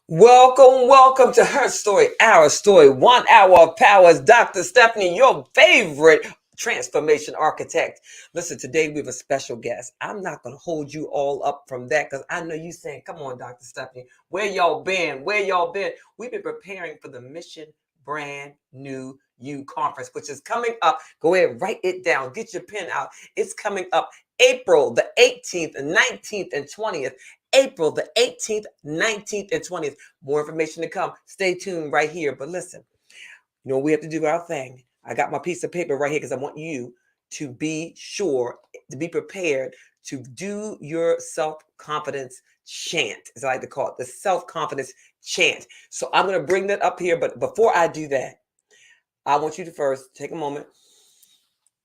Welcome to Her Story, Our Story. 1 hour of power is Dr. Stephanie, your favorite transformation architect. Listen, today we have a special guest. I'm not going to hold you all up from that because I know you saying, come on, Dr. Stephanie, where y'all been? Where y'all been? We've been preparing for the Mission Brand New You Conference, which is coming up. Go ahead, write it down. Get your pen out. It's coming up April the 18th, 19th, and 20th. April the 18th, 19th, and 20th. More information to come. Stay tuned right here. But listen, we have to do our thing. I got my piece of paper right here because I want you to be sure, to be prepared to do your self-confidence chant, as I like to call it, the self-confidence chant. So I'm going to bring that up here. But before I do that, I want you to first take a moment,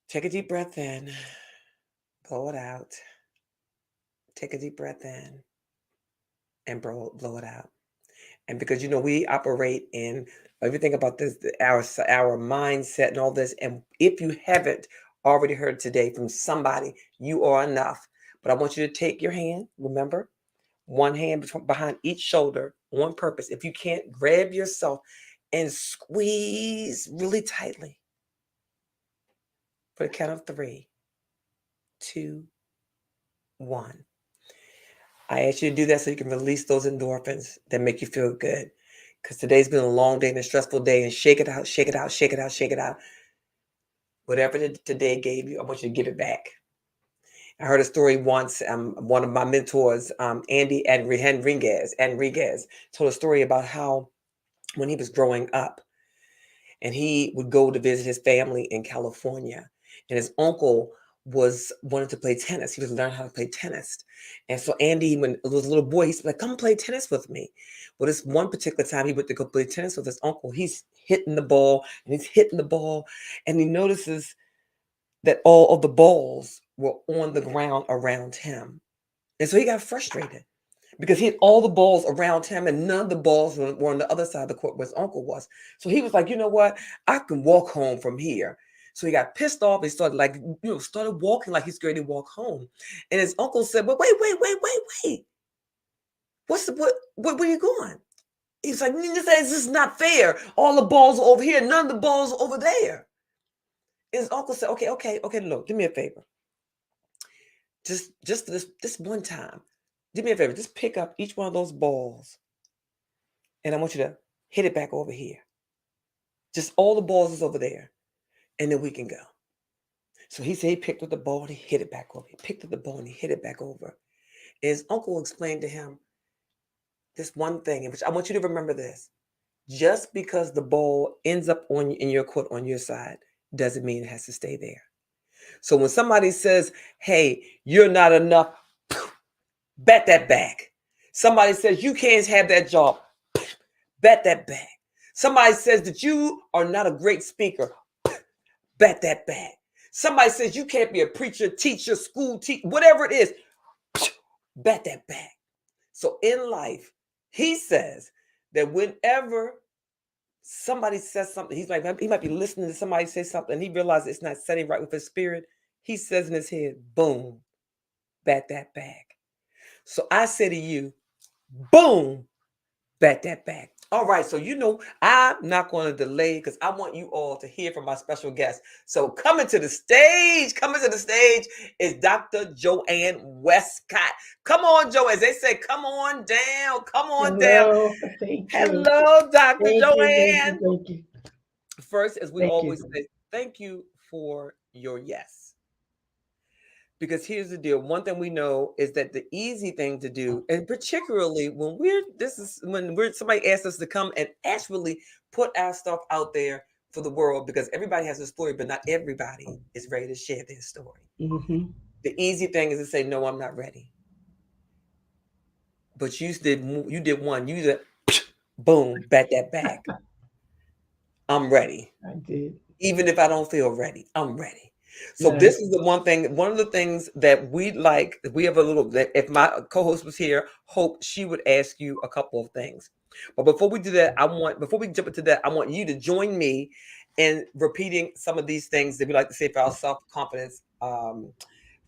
take a deep breath in, blow it out. Take a deep breath in and blow it out. And because we operate in everything about this, our mindset and all this. And if you haven't already heard today from somebody, you are enough. But I want you to take your hand, remember, one hand behind each shoulder on purpose. If you can't, grab yourself and squeeze really tightly for the count of 3, 2, 1. I ask you to do that so you can release those endorphins that make you feel good. Because today's been a long day and a stressful day, and shake it out, shake it out, shake it out, shake it out. Whatever today gave you, I want you to give it back. I heard a story once. One of my mentors, Andy Enriquez, told a story about how when he was growing up, and he would go to visit his family in California, and his uncle wanted to play tennis. He was learning how to play tennis. And so Andy, when he was a little boy, he said, like, come play tennis with me. Well, this one particular time he went to go play tennis with his uncle. He's hitting the ball and he's hitting the ball. And he notices that all of the balls were on the ground around him. And so he got frustrated because he had all the balls around him and none of the balls were on the other side of the court where his uncle was. So he was like, you know what? I can walk home from here. So he got pissed off. He started started walking like he's ready to walk home. And his uncle said, but wait. Where are you going? He's like, this is not fair. All the balls are over here. None of the balls are over there. And his uncle said, okay, look, do me a favor. Just this one time, do me a favor. Just pick up each one of those balls and I want you to hit it back over here. Just all the balls is over there. And then we can go. So he said he picked up the ball and he hit it back over. He picked up the ball and he hit it back over. And his uncle explained to him this one thing, in which I want you to remember this. Just because the ball ends up in your court on your side doesn't mean it has to stay there. So when somebody says, hey, you're not enough, bet that back. Somebody says you can't have that job, bet that back. Somebody says that you are not a great speaker, bet that back. Somebody says you can't be a preacher, teacher, school teacher, whatever it is, bet that back. So in life, he says that whenever somebody says something, he might be listening to somebody say something, and he realizes it's not setting right with his spirit. He says in his head, boom, bet that back. So I say to you, boom, bet that back. All right, so I'm not going to delay because I want you all to hear from my special guest. So coming to the stage is Dr. Joanne Wescott. Come on, Joe. As they say, come on down. Hello, thank you. Hello, Dr. Thank you, thank you, Joanne. thank you, First, as we thank always you. say, thank you for your yes. Because here's the deal. One thing we know is that the easy thing to do, and particularly when somebody asks us to come and actually put our stuff out there for the world, because everybody has a story, but not everybody is ready to share their story. Mm-hmm. The easy thing is to say, no, I'm not ready. But you did one. You did, boom, bet that back. I'm ready. I did. Even if I don't feel ready, I'm ready. So Yes. this is one of the things that we have that if my co-host was here, Hope, she would ask you a couple of things. But before we do that, before we jump into that, I want you to join me in repeating some of these things that we like to say for our self-confidence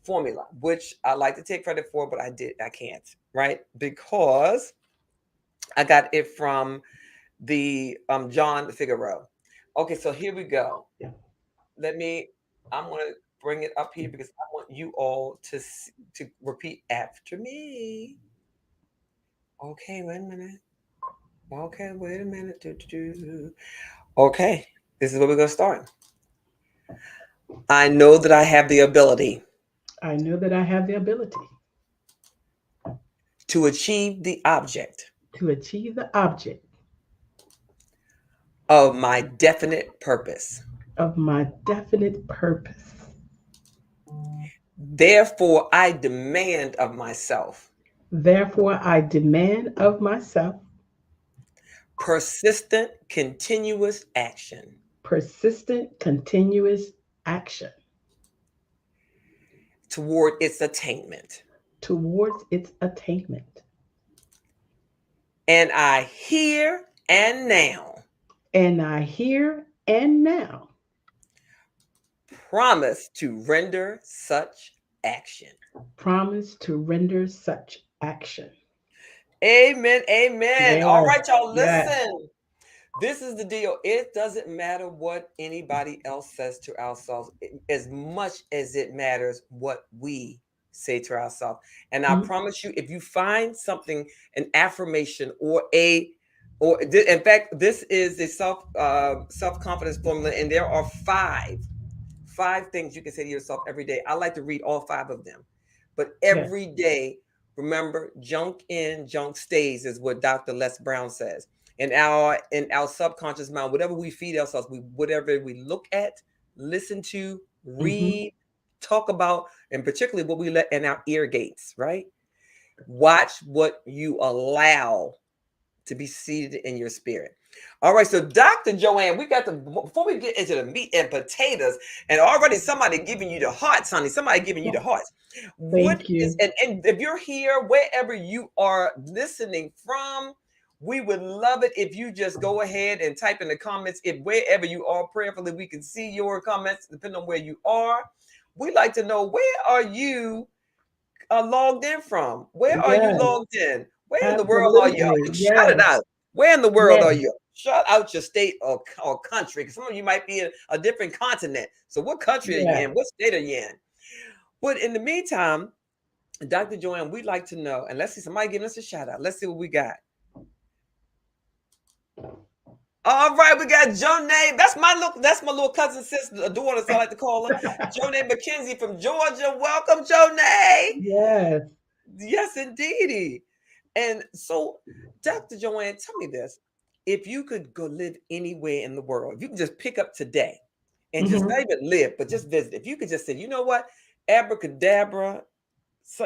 formula, which I like to take credit for, but I can't, right? Because I got it from the John Figaro. Okay, so here we go. I'm going to bring it up here because I want you all to repeat after me. Okay, wait a minute. Okay, wait a minute. Okay, this is where we're going to start. I know that I have the ability I know that I have the ability to achieve the object to achieve the object of my definite purpose. of my definite purpose. Therefore, I demand of myself Therefore, I demand of myself persistent, continuous action persistent, continuous action toward its attainment. towards its attainment. And I here and now And I here and now promise to render such action. promise to render such action. Amen. Amen. All Yes, right, y'all, yes. listen. This is the deal. It doesn't matter what anybody else says to ourselves as much as it matters what we say to ourselves. And I Mhm. promise you, if you find something, an affirmation in fact, this is the self-confidence formula, and there are five things you can say to yourself every day. I like to read all five of them, but Yes. every day, remember, junk in, junk stays is what Dr. Les Brown says. In our subconscious mind, whatever we feed ourselves, whatever we look at, listen to, Mhm. read, talk about, and particularly what we let in our ear gates, right? Watch what you allow to be seated in your spirit. All right, so Dr. Joanne, before we get into the meat and potatoes, and already somebody giving you the hearts, honey, somebody giving you the hearts. What Thank is, you. and if you're here, wherever you are listening from, we would love it if you just go ahead and type in the comments. If wherever you are, prayerfully, we can see your comments, depending on where you are. We'd like to know, where are you logged in from? Where are you Yes, logged in? Where in the world are you? absolutely. Shout it Yes, out. Where in the world yes, are you? Shout out your state or country, because some of you might be in a different continent. So what country are you yes. in? What state are you in? But in the meantime, Dr. Joanne, we'd like to know, and let's see, somebody giving us a shout out. Let's see what we got. All right, we got Joanne. That's my little cousin, sister, daughter, so I like to call her. Joanne McKenzie from Georgia. Welcome, Joanne. Yes. Yes, indeedy. And so, Dr. Joanne, tell me this. If you could go live anywhere in the world, if you could just pick up today and just Mhm. not even live, but just visit, if you could just say, you know what, abracadabra,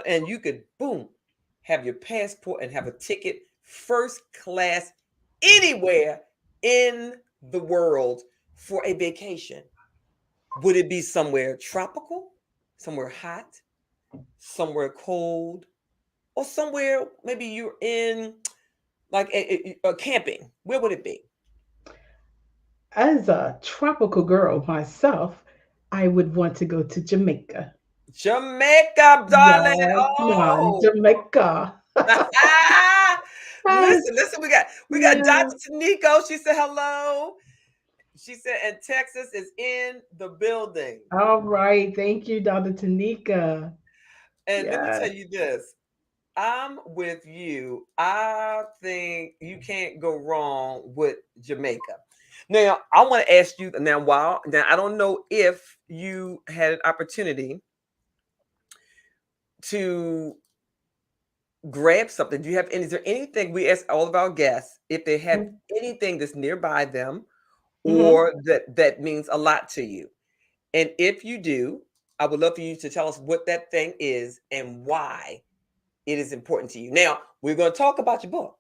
and you could, boom, have your passport and have a ticket first class anywhere in the world for a vacation, would it be somewhere tropical, somewhere hot, somewhere cold, or somewhere maybe you're in like a camping? Where would it be? As a tropical girl myself, I would want to go to Jamaica. Jamaica, darling. Yes, man, Oh. Jamaica. Yes, Listen, we got yeah. Dr. Taniko. She said hello. She said, and Texas is in the building. All right. Thank you, Dr. Tanika. And let me Yes. tell you this. I'm with you. I think you can't go wrong with Jamaica. Now, I want to ask you now I don't know if you had an opportunity to grab something. Do you have any? Is there anything, we ask all of our guests if they have anything that's nearby them Mm-hmm. or that means a lot to you? And if you do, I would love for you to tell us what that thing is and why it is important to you. Now, we're going to talk about your book,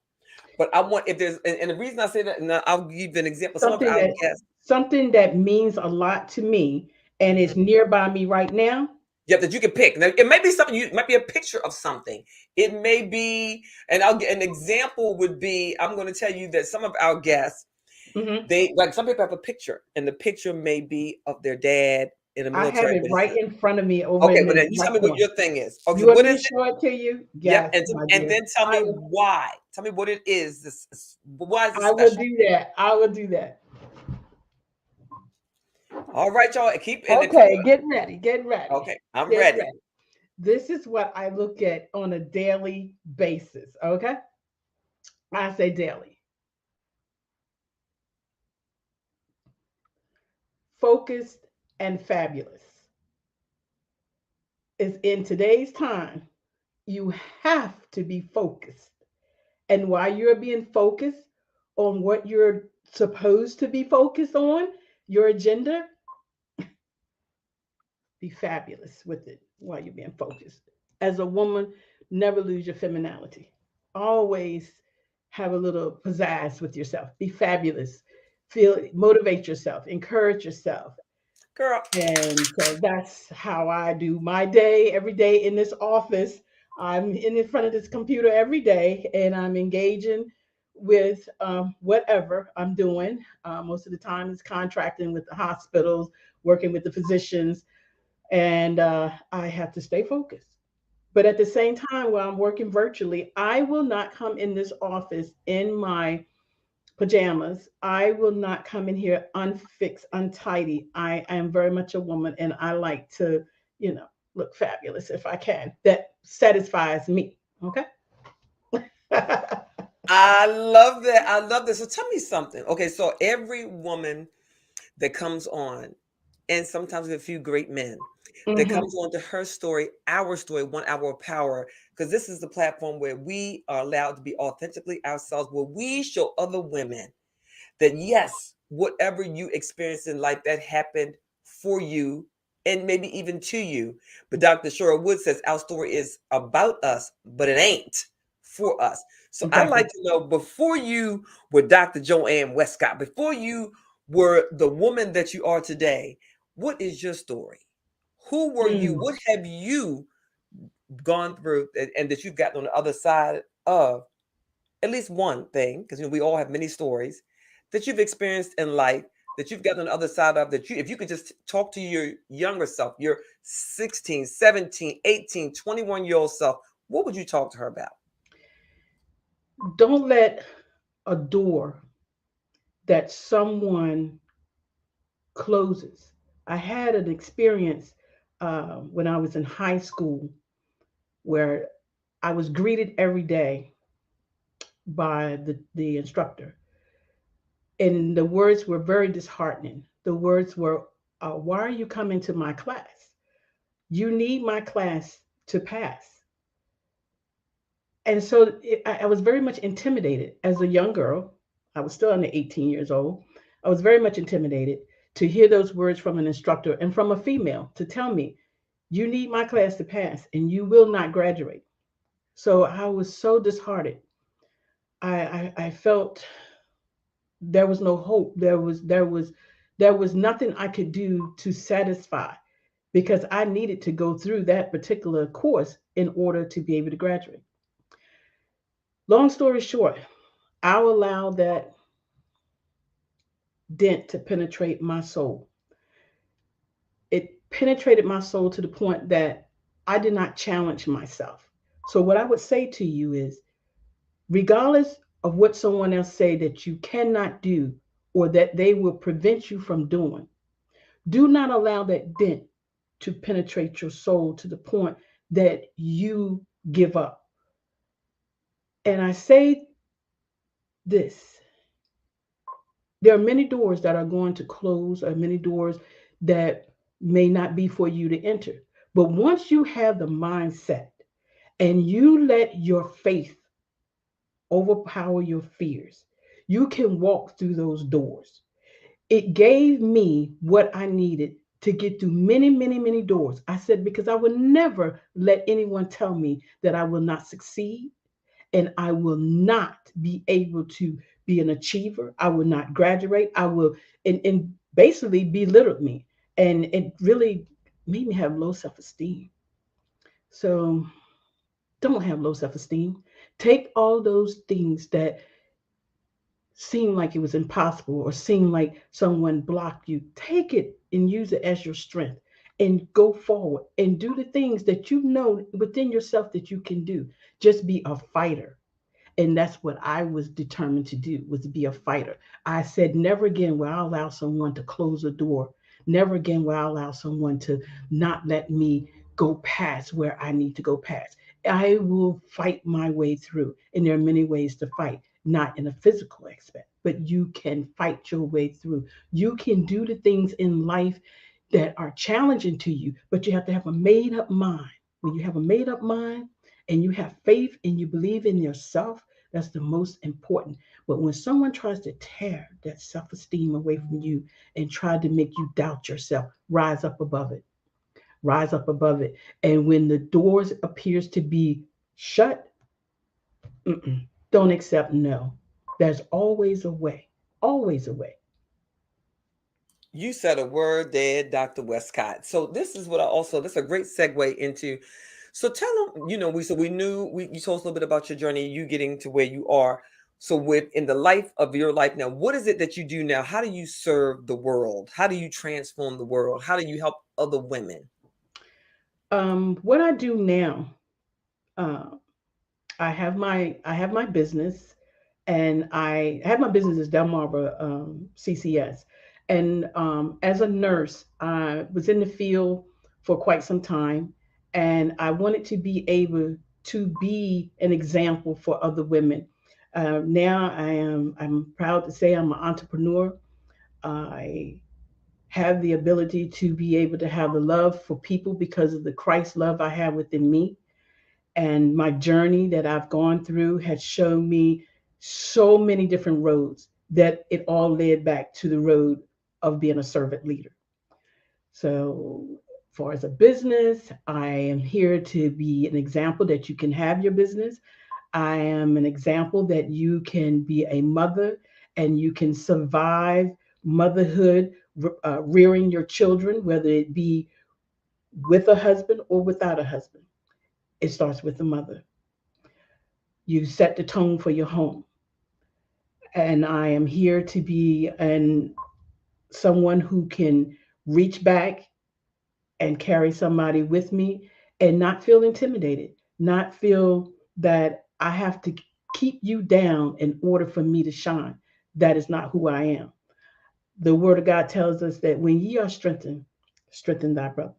but I want, if there's, and the reason I say that, and I'll give you an example. Some of Something our that guests, something that means a lot to me and mhm, is nearby me right now. yeah, that you can pick. Now, it may be something, it might be a picture of something. It may be, and I'll get an example would be, I'm going to tell you that some of our guests, Mm-hmm. they like, some people have a picture, and the picture may be of their dad, in the I have military, it but it's right in front of me over okay. in But the then you tell right me what corner. your thing is. Okay, You want what me is to it? show it to you? Yep, Yes, my and dear. then tell me why. Tell me what it is. Why is it I will special? do that. I will do that. All right, y'all. Keep and the people. Okay, get ready. Get ready. Okay, I'm Get ready. ready. This is what I look at on a daily basis. Okay. I say daily. Focused and fabulous. Is in today's time, you have to be focused. And while you're being focused on what you're supposed to be focused on, your agenda, be fabulous with it while you're being focused. As a woman, never lose your femininity. Always have a little pizzazz with yourself. Be fabulous. Feel motivate yourself, encourage yourself. Girl, And so that's how I do my day every day in this office. I'm in front of this computer every day and I'm engaging with whatever I'm doing. Most of the time, it's contracting with the hospitals, working with the physicians, and I have to stay focused. But at the same time, while I'm working virtually, I will not come in this office in my pajamas. I will not come in here unfixed, untidy. I am very much a woman and I like to, you know, look fabulous if I can. That satisfies me. Okay. I love that. I love this. So tell me something. Okay, so every woman that comes on, and sometimes with a few great men that Hmm. comes on to her story, our story, 1 hour of power, because this is the platform where we are allowed to be authentically ourselves, where we show other women that yes, whatever you experienced in life that happened for you and maybe even to you. But Dr. Shora Wood says our story is about us, but it ain't for us. So I like Exactly. to know before you were Dr. Joanne Wescott, before you were the woman that you are today, what is your story? Who were you? Mm. What have you gone through and that you've gotten on the other side of at least one thing, because we all have many stories that you've experienced in life that you've gotten on the other side of that you if you could just talk to your younger self, your 16, 17, 18, 21-year old self, what would you talk to her about? Don't let a door that someone closes. I had an experience when I was in high school where I was greeted every day by the instructor. And the words were very disheartening. The words were, why are you coming to my class? You need my class to pass. And so I was very much intimidated as a young girl. I was still under 18 years old. I was very much intimidated to hear those words from an instructor and from a female to tell me, you need my class to pass and you will not graduate. So I was so disheartened. I felt there was no hope. There was nothing I could do to satisfy because I needed to go through that particular course in order to be able to graduate. Long story short, I'll allow that dent to penetrate my soul. It penetrated my soul to the point that I did not challenge myself. So what I would say to you is, regardless of what someone else say that you cannot do or that they will prevent you from doing, do not allow that dent to penetrate your soul to the point that you give up. And I say this, there are many doors that are going to close, or many doors that may not be for you to enter. But once you have the mindset and you let your faith overpower your fears, you can walk through those doors. It gave me what I needed to get through many, many, many doors. I said, because I will never let anyone tell me that I will not succeed and I will not be able to be an achiever. I will not graduate. I will, and basically belittle me. And it really made me have low self esteem. So don't have low self esteem. Take all those things that seem like it was impossible or seem like someone blocked you, take it and use it as your strength. and go forward and do the things that you know within yourself that you can do. Just be a fighter. And that's what I was determined to do, was to be a fighter. I said never again will I allow someone to close a door. Never again will I allow someone to not let me go past where I need to go past. I will fight my way through, and there are many ways to fight, not in a physical aspect, but you can fight your way through. You can do the things in life that are challenging to you, but you have to have a made up mind. When you have a made up mind and you have faith and you believe in yourself, that's the most important. But when someone tries to tear that self esteem away from you and try to make you doubt yourself, rise up above it. Rise up above it. And when the doors appears to be shut, don't accept no. There's always a way. Always a way. You said a word there, Dr. Wescott. So this is what I also, this is a great segue into. So tell them, we knew, you told us a little bit about your journey, you getting to where you are. So with in the life of your life now, what is it that you do now? How do you serve the world? How do you transform the world? How do you help other women? What I do now, uh, I have my business, and I have my business as Delmarva CCS. And as a nurse, I was in the field for quite some time, and I wanted to be able to be an example for other women. Now I'm proud to say I'm an entrepreneur. I have the ability to be able to have the love for people because of the Christ love I have within me. And my journey that I've gone through has shown me so many different roads that it all led back to the road of being a servant leader. So, far as a business, I am here to be an example that you can have your business. I am an example that you can be a mother and you can survive motherhood, rearing your children, whether it be with a husband or without a husband. It starts with the mother. You set the tone for your home. And I am here to be someone who can reach back and carry somebody with me and not feel intimidated, not feel that I have to keep you down in order for me to shine. That is not who I am. The word of God tells us that when ye are strengthened, strengthen thy brother.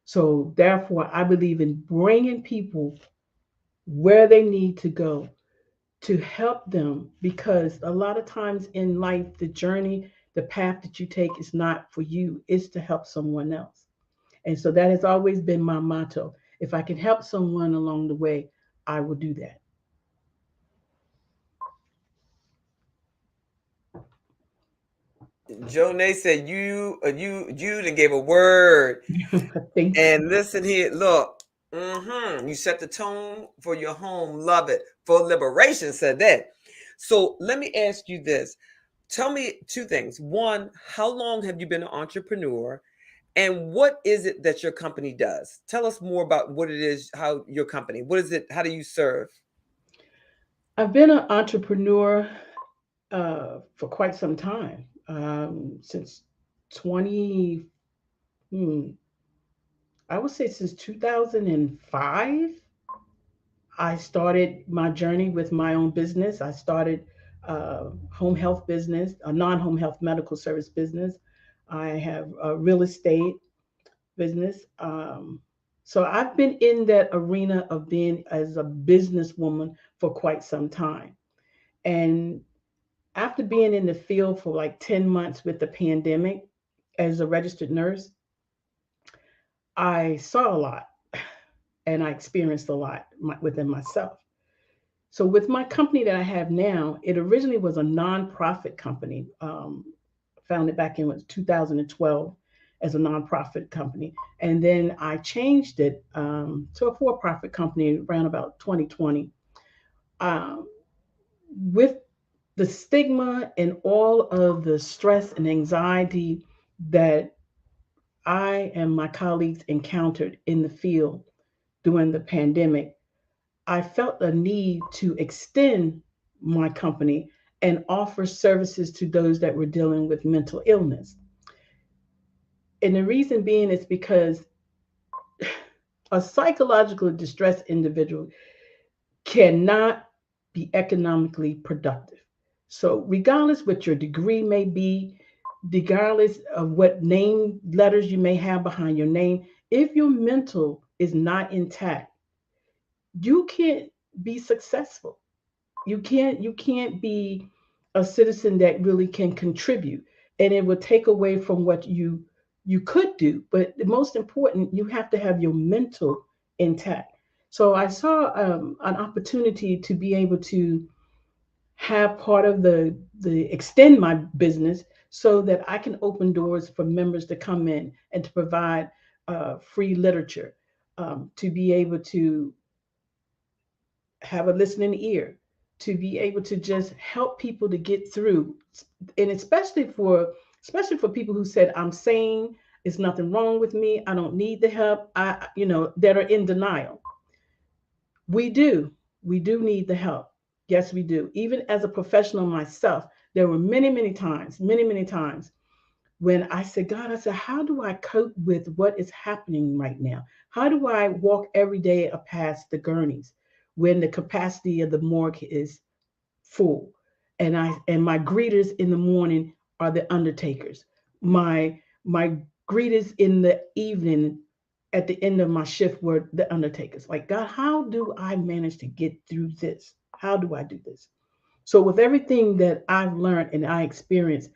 So therefore, I believe in bringing people where they need to go to help them, because a lot of times in life, the journey, the path that you take is not for you, it's to help someone else. And so that has always been my motto. If I can help someone along the way, I will do Jonay said you done gave a word. that. Thank you. And listen here, look. You set the tone for your home. Love it. For liberation, said that. So let me ask you this. Tell me two things. One, how long have you been an entrepreneur? And what is it that your company does? Tell us more about what it is, how your company, what is it, how do you serve? I've been an entrepreneur for quite some time, since 20, hmm, I would say since 2005. I started my journey with my own business. I started a home health business, a non-home health medical service business. I have a real estate business. So I've been in that arena of being as a businesswoman for quite some time. And after being in the field for like 10 months with the pandemic as a registered nurse, I saw a lot and I experienced a lot within myself. So with my company that I have now, it originally was a nonprofit company, founded back in 2012 as a nonprofit company, and then I changed it to a for-profit company around about 2020. Um, with the stigma and all of the stress and anxiety that I and my colleagues encountered in the field during the pandemic, I felt a need to extend my company and offer services to those that were dealing with mental illness. And the reason being is because a psychologically distressed individual cannot be economically productive. So, regardless what your degree may be, regardless of what name letters you may have behind your name, if your mental is not intact, you can't be successful. You can't be a citizen that really can contribute, and it will take away from what you could do. But the most important, you have to have your mental intact. So I saw an opportunity to be able to have part of the extend my business so that I can open doors for members to come in and to provide free literature, to be able to have a listening ear, to be able to just help people to get through, and especially for people who said, I'm sane, there's nothing wrong with me, I don't need the help, that are in denial. We do we do need the help. Yes, we do. Even as a professional myself, there were many times when I said, God, I said, how do I cope with what is happening right now? How do I walk every day past the gurneys when the capacity of the morgue is full? And my greeters in the morning are the undertakers. My greeters in the evening at the end of my shift were the undertakers. Like, God, how do I manage to get through this? How do I do this? So with everything that I've learned and I experienced,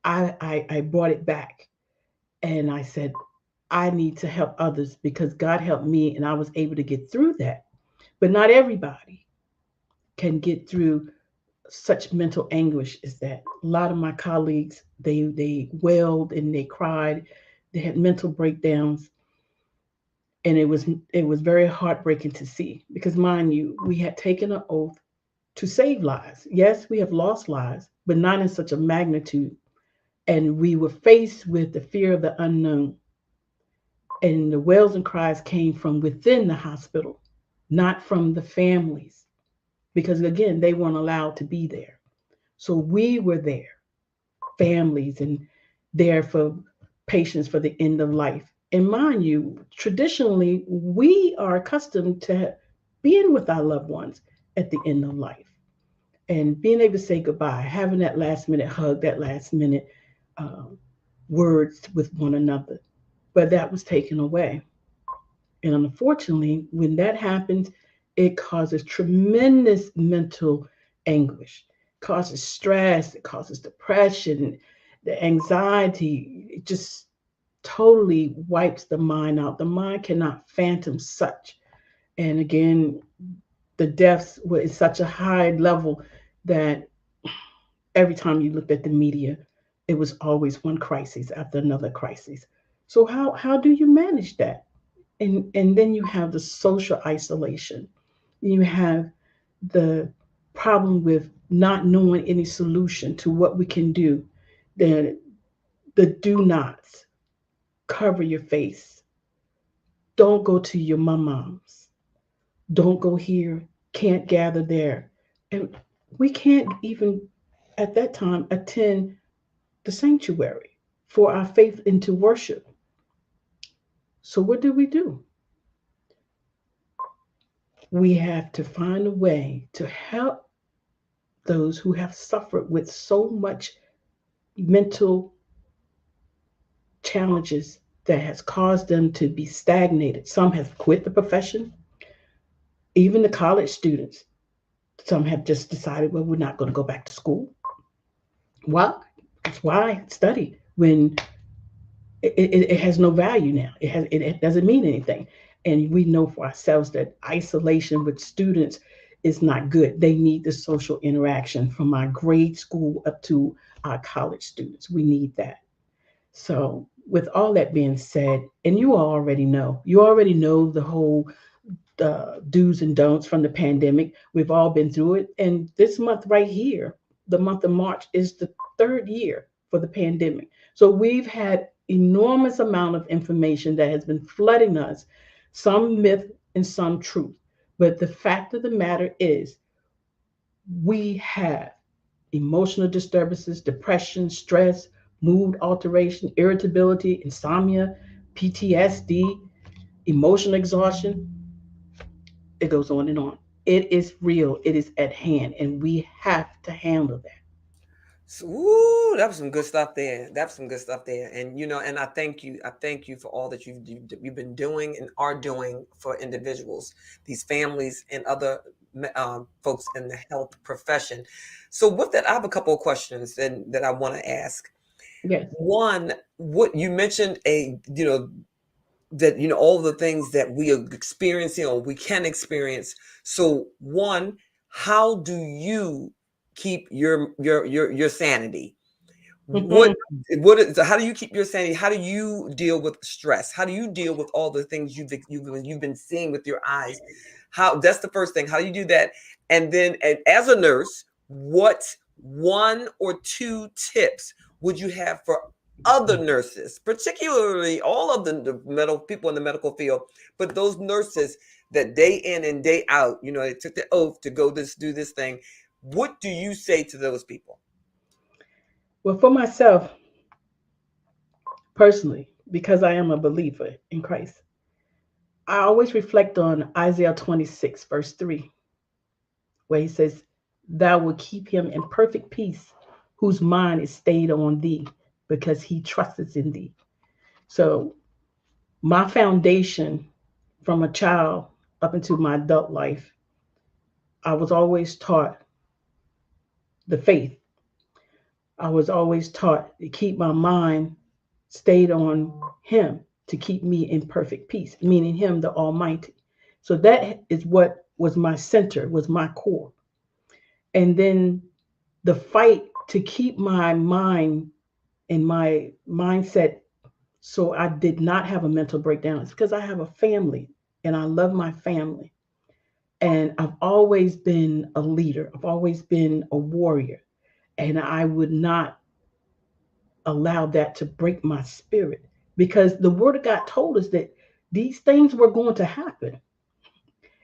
I brought it back, and I said, I need to help others because God helped me and I was able to get through that. But not everybody can get through such mental anguish as that. A lot of my colleagues, they wailed and they cried, they had mental breakdowns, and it was very heartbreaking to see because, mind you, we had taken an oath to save lives. Yes, we have lost lives, but not in such a magnitude. And we were faced with the fear of the unknown. And the wails and cries came from within the hospital, not from the families, because again, they weren't allowed to be there. So we were there, families, and there for patients for the end of life. And mind you, traditionally, we are accustomed to being with our loved ones at the end of life and being able to say goodbye, having that last minute hug, that last minute um, words with one another. But that was taken away. And unfortunately, when that happens, it causes tremendous mental anguish, causes stress, it causes depression, the anxiety. It just totally wipes the mind out. The mind cannot phantom such. And again, the deaths were at such a high level that every time you looked at the media, it was always one crisis after another crisis. So how do you manage that? And then you have the social isolation. You have the problem with not knowing any solution to what we can do. The do nots: cover your face, don't go to your mom's, don't go here, can't gather there. And we can't even at that time attend the sanctuary for our faith into worship. So what do? We have to find a way to help those who have suffered with so much mental challenges that has caused them to be stagnated. Some have quit the profession, even the college students. Some have just decided, well, we're not going to go back to school. Well, that's why I study when it has no value now. It doesn't mean anything. And we know for ourselves that isolation with students is not good. They need the social interaction from our grade school up to our college students. We need that. So, with all that being said, and you already know the whole do's and don'ts from the pandemic. We've all been through it. And this month, right here, the month of March, is the third year for the pandemic. So, we've had enormous amount of information that has been flooding us, some myth and some truth. But the fact of the matter is, we have emotional disturbances, depression, stress, mood alteration, irritability, insomnia, PTSD, emotional exhaustion. It goes on and on. It is real, it is at hand, and we have to handle that. So, ooh, that was some good stuff there. That's some good stuff there. And and I thank you. I thank you for all that you've been doing and are doing for individuals, these families, and other folks in the health profession. So, with that, I have a couple of questions that I want to ask. Yes. One, what you mentioned, that all the things that we are experiencing or we can experience. So, one, how do you keep your sanity? what Mhm. what is, how do you keep your sanity? How do you deal with stress? How do you deal with all the things you've been seeing with your eyes? How That's the first thing. How do you do that? And then, and as a nurse, what one or two tips would you have for other nurses, particularly all of the medical people in the medical field, but those nurses that day in and day out, they took the oath to go do this thing. What do you say to those people? Well, for myself personally, because I am a believer in Christ, I always reflect on Isaiah 26, verse 3, where he says, "Thou will keep him in perfect peace, whose mind is stayed on thee, because he trusteth in thee." So, my foundation from a child up into my adult life, I was always taught the faith. I was always taught to keep my mind stayed on him, to keep me in perfect peace, meaning him, the Almighty. So that is what was my center, was my core. And then the fight to keep my mind and my mindset so I did not have a mental breakdown is because I have a family and I love my family. And I've always been a leader, I've always been a warrior. And I would not allow that to break my spirit, because the word of God told us that these things were going to happen,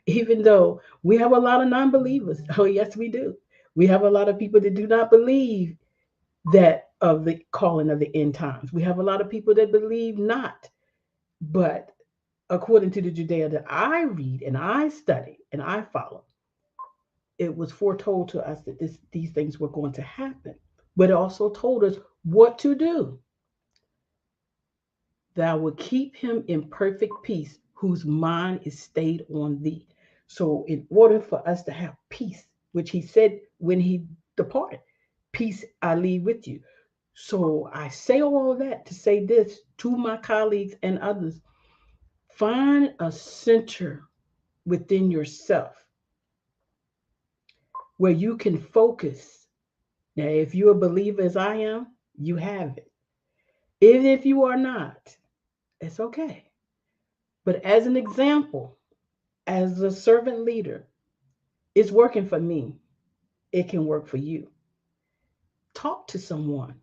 even though we have a lot of non-believers. Oh yes, we do. We have a lot of people that do not believe that of the calling of the end times. We have a lot of people that believe not. But according to the Judea that I read and I study and I follow, it was foretold to us that these things were going to happen. But it also told us what to do. Thou will keep him in perfect peace, whose mind is stayed on thee. So, in order for us to have peace, which he said when he departed, peace I leave with you. So, I say all of that to say this to my colleagues and others: find a center within yourself where you can focus. Now, if you're a believer as I am, you have it. Even if you are not, it's okay. But as an example, as a servant leader, it's working for me. It can work for you. Talk to someone,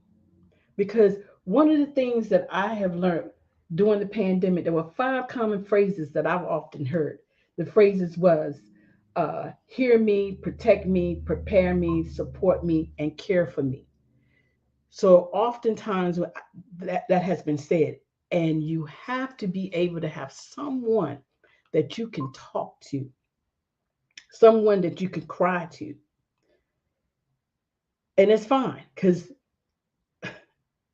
because one of the things that I have learned during the pandemic, there were five common phrases that I've often heard. The phrases was hear me, protect me, prepare me, support me, and care for me. So oftentimes that has been said, and you have to be able to have someone that you can talk to, someone that you can cry to. And it's fine, because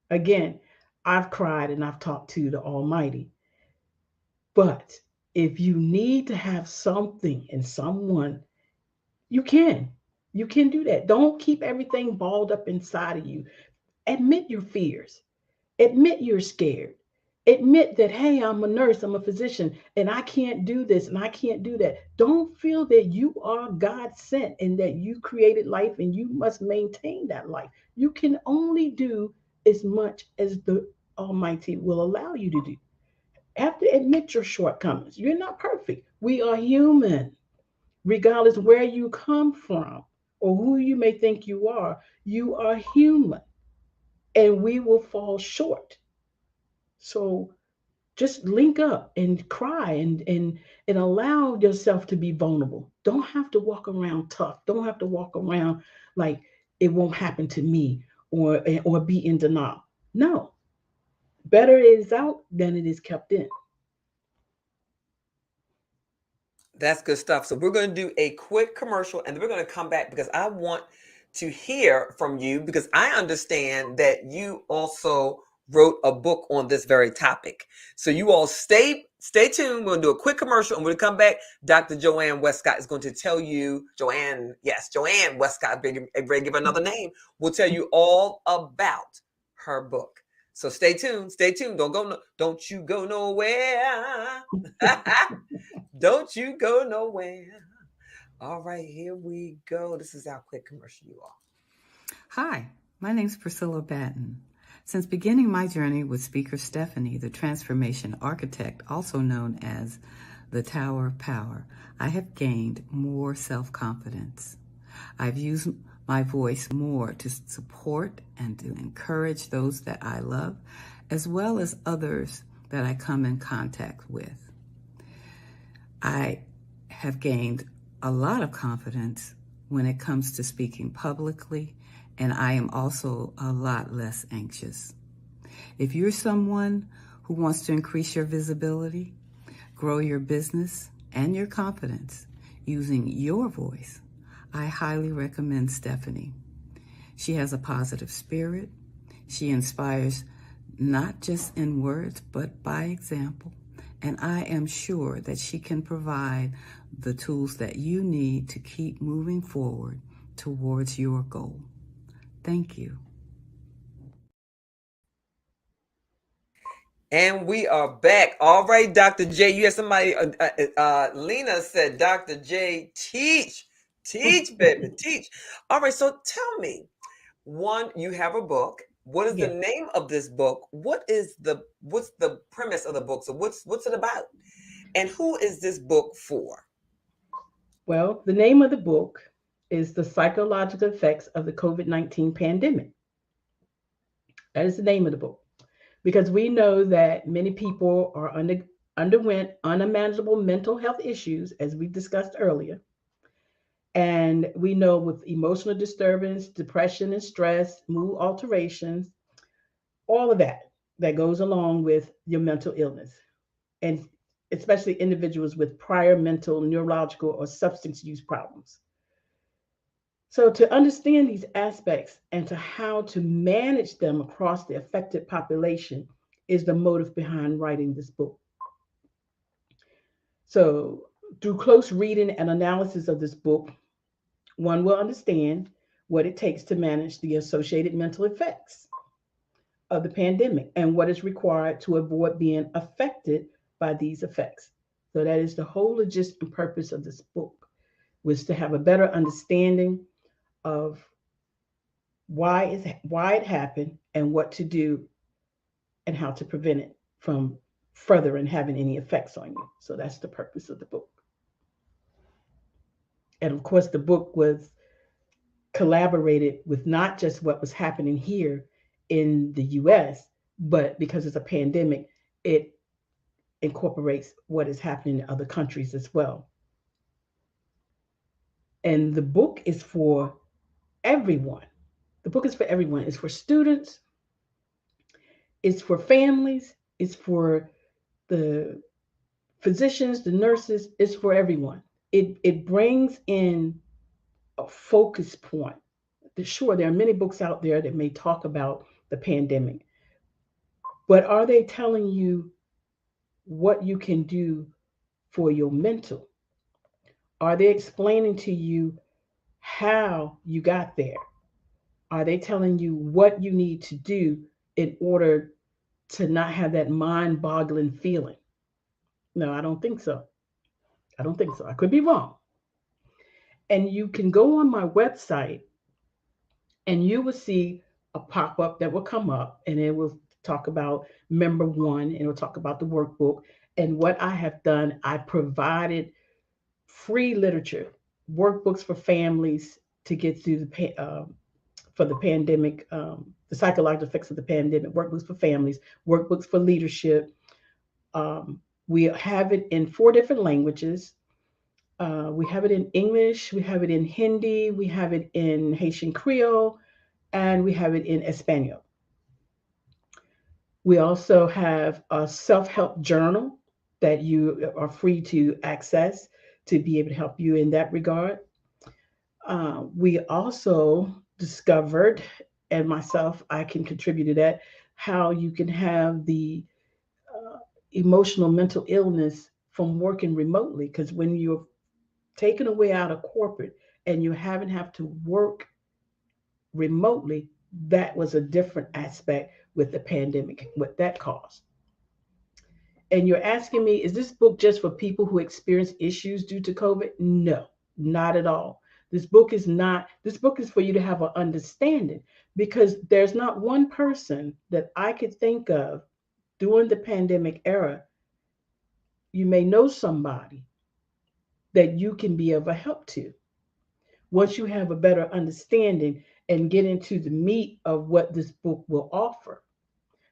again, I've cried and I've talked to the Almighty. But if you need to have something and someone, you can. You can do that. Don't keep everything balled up inside of you. Admit your fears. Admit you're scared. Admit that, hey, I'm a nurse, I'm a physician, and I can't do this and I can't do that. Don't feel that you are God sent and that you created life and you must maintain that life. You can only do as much as the Almighty will allow you to do. Have to admit your shortcomings. You're not perfect. We are human, regardless where you come from or who you may think you are. You are human, and we will fall short. So just link up and cry and allow yourself to be vulnerable. Don't have to walk around tough. Don't have to walk around like it won't happen to me, or be in denial. No, better it is out than it is kept in. That's good stuff. So we're going to do a quick commercial and then we're going to come back because I want to hear from you because I understand that you also wrote a book on this very topic. So you all stay tuned. We're going to do a quick commercial and when we come back, Dr. Joanne Wescott is going to tell you, Joanne Wescott, give another name, will tell you all about her book. So stay tuned. Stay tuned. Don't you go nowhere. Don't you go nowhere. All right, here we go. This is our quick commercial, you all. Hi, my name's Priscilla Batten. Since beginning my journey with Speaker Stephanie, the transformation architect, also known as the Tower of Power, I have gained more self-confidence. I've used my voice more to support and to encourage those that I love, as well as others that I come in contact with. I have gained a lot of confidence when it comes to speaking publicly, and I am also a lot less anxious. If you're someone who wants to increase your visibility, grow your business and your confidence using your voice, I highly recommend Stephanie. She has a positive spirit. She inspires not just in words, but by example. And I am sure that she can provide the tools that you need to keep moving forward towards your goal. Thank you. And we are back. All right, Dr. J. You had somebody, Lena said, Dr. J, teach, baby, teach. All right, so tell me, one, you have a book. What is the Yes. name of this book? What's the premise of the book? So what's it about? And who is this book for? Well, the name of the book is The Psychological Effects of the COVID-19 Pandemic. That is the name of the book. Because we know that many people are underwent unmanageable mental health issues, as we discussed earlier. And we know with emotional disturbance, depression and stress, mood alterations, all of that that goes along with your mental illness, and especially individuals with prior mental, neurological, or substance use problems. So, to understand these aspects and to how to manage them across the affected population is the motive behind writing this book. So, through close reading and analysis of this book, one will understand what it takes to manage the associated mental effects of the pandemic and what is required to avoid being affected by these effects. So that is the whole gist and purpose of this book, was to have a better understanding of why it happened and what to do and how to prevent it from further and having any effects on you. So that's the purpose of the book. And of course, the book was collaborated with not just what was happening here in the US, but because it's a pandemic, it incorporates what is happening in other countries as well. And the book is for everyone. The book is for everyone. It's for students, it's for families, it's for the physicians, the nurses, it's for everyone. It brings in a focus point. Sure, there are many books out there that may talk about the pandemic, but are they telling you what you can do for your mental? Are they explaining to you how you got there? Are they telling you what you need to do in order to not have that mind boggling feeling? No, I don't think so. I don't think so. I could be wrong. And you can go on my website and you will see a pop up that will come up and it will talk about member one and it will talk about the workbook. And what I have done, I provided free literature, workbooks for families to get through for the pandemic, the psychological effects of the pandemic, workbooks for families, workbooks for leadership. We have it in 4 different languages. We have it in English, we have it in Hindi, we have it in Haitian Creole, and we have it in Espanol. We also have a self-help journal that you are free to access to be able to help you in that regard. We also discovered, and myself, I can contribute to that, how you can have the emotional mental illness from working remotely. Because when you're taken away out of corporate and you haven't have to work remotely, that was a different aspect with the pandemic, what that caused. And you're asking me, is this book just for people who experience issues due to COVID? No, not at all. This book is not, this book is for you to have an understanding, because there's not one person that I could think of during the pandemic era. You may know somebody that you can be of a help to once you have a better understanding and get into the meat of what this book will offer.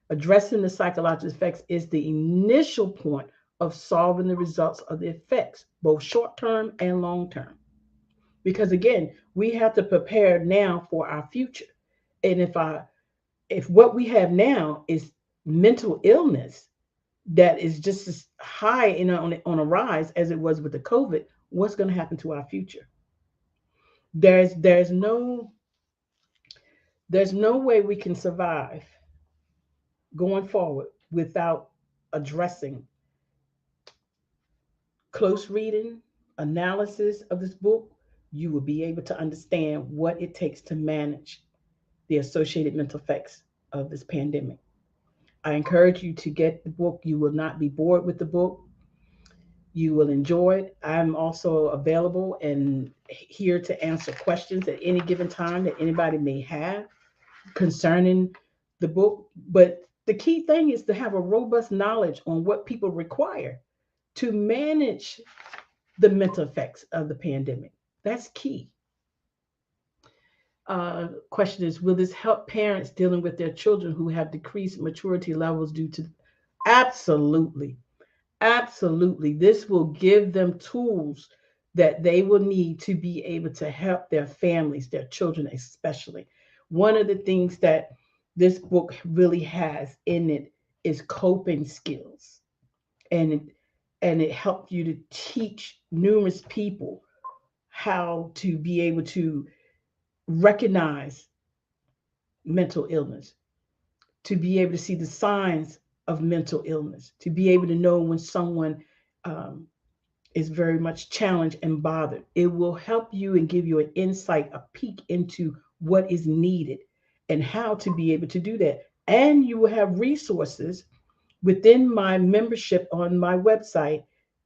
Addressing the psychological effects is the initial point of solving the results of the effects, both short term and long term. Because again, we have to prepare now for our future. And if what we have now is mental illness that is just as high on a rise as it was with the COVID, what's going to happen to our future? There's there's no there's no way we can survive going forward without addressing close reading, analysis of this book. You will be able to understand what it takes to manage the associated mental effects of this pandemic. I encourage you to get the book. You will not be bored with the book. You will enjoy it. I'm also available and here to answer questions at any given time that anybody may have concerning the book. But the key thing is to have a robust knowledge on what people require to manage the mental effects of the pandemic. That's key. Question is, will this help parents dealing with their children who have decreased maturity levels due to? Absolutely. Absolutely. This will give them tools that they will need to be able to help their families, their children especially. One of the things that this book really has in it is coping skills. And it helped you to teach numerous people how to be able to recognize mental illness, to be able to see the signs of mental illness, to be able to know when someone um, is very much challenged and bothered. It will help you and give you an insight, a peek into what is needed and how to be able to do that. And you will have resources within my membership on my website